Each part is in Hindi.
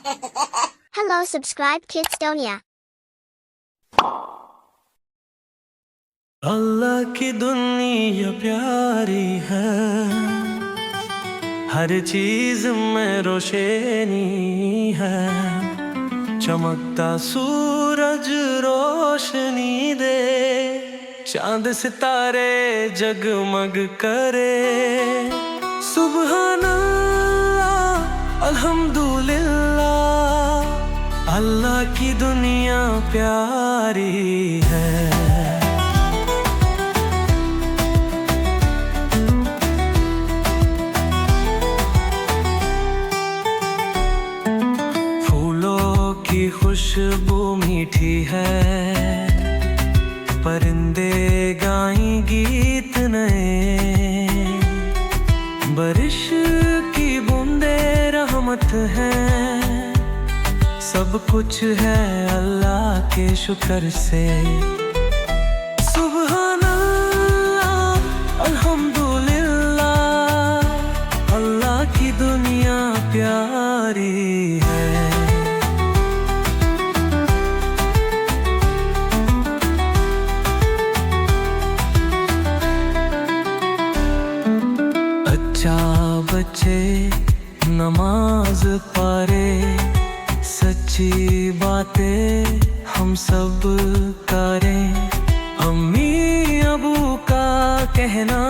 Hello, subscribe Kidstonia. अल्लाह की दुनिया प्यारी है, हर चीज में रोशनी है। चमकता सूरज रोशनी दे, चांद सितारे जगमग करे। सुबहानल्लाह अल्हम्दुलिल्लाह, अल्लाह की दुनिया प्यारी है। की खुशबू मीठी है, परिंदे गाएं गीत नए। बारिश की बूंदे रहमत है, सब कुछ है अल्लाह के शुक्र से। सुबहानल्लाह अल्हम्दुलिल्लाह, अल्लाह की दुनिया प्यारी है। बच्चे नमाज पढ़े, सच्ची बातें हम सब करें। अम्मी अबू का कहना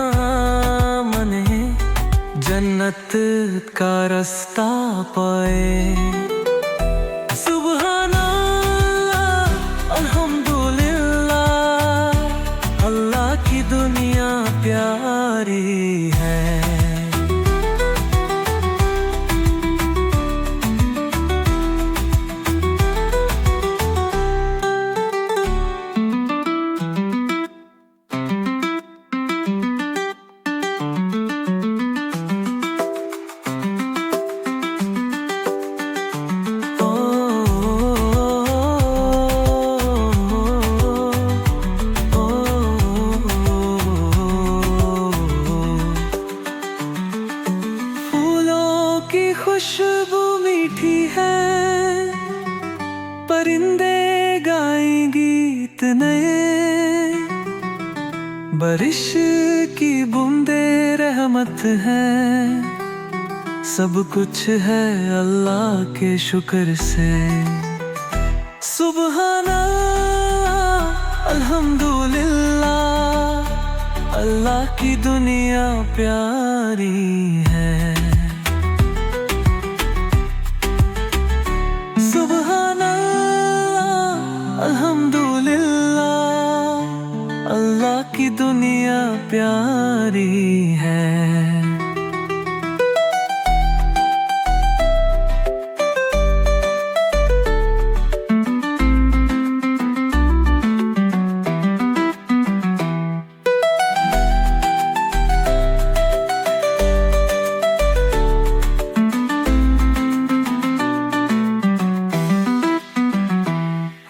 मने, जन्नत का रास्ता पाए। सुबहानल्लाह अल्हम्दुलिल्लाह, अल्लाह की दुनिया प्यारी है। खुशबू मीठी है, परिंदे गाएं गीत नए। बारिश की बूंदे रहमत है, सब कुछ है अल्लाह के शुक्र से। सुबहानल्लाह अल्हम्दुलिल्लाह, अल्लाह की दुनिया प्यारी है। अल्हम्दुलिल्लाह, अल्लाह की दुनिया प्यारी है।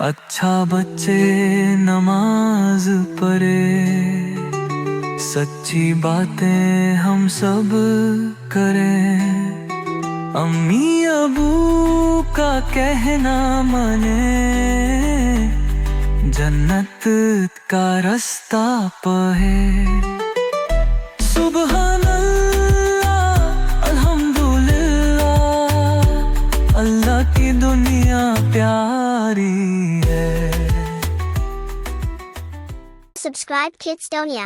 अच्छा बच्चे नमाज पढ़े, सच्ची बातें हम सब करें। अम्मी अबू का कहना माने, जन्नत का रास्ता पाए। सुबहानल्लाह अल्हम्दुलिल्लाह, अल्लाह की दुनिया प्यारी है। Subscribe Kidstonia.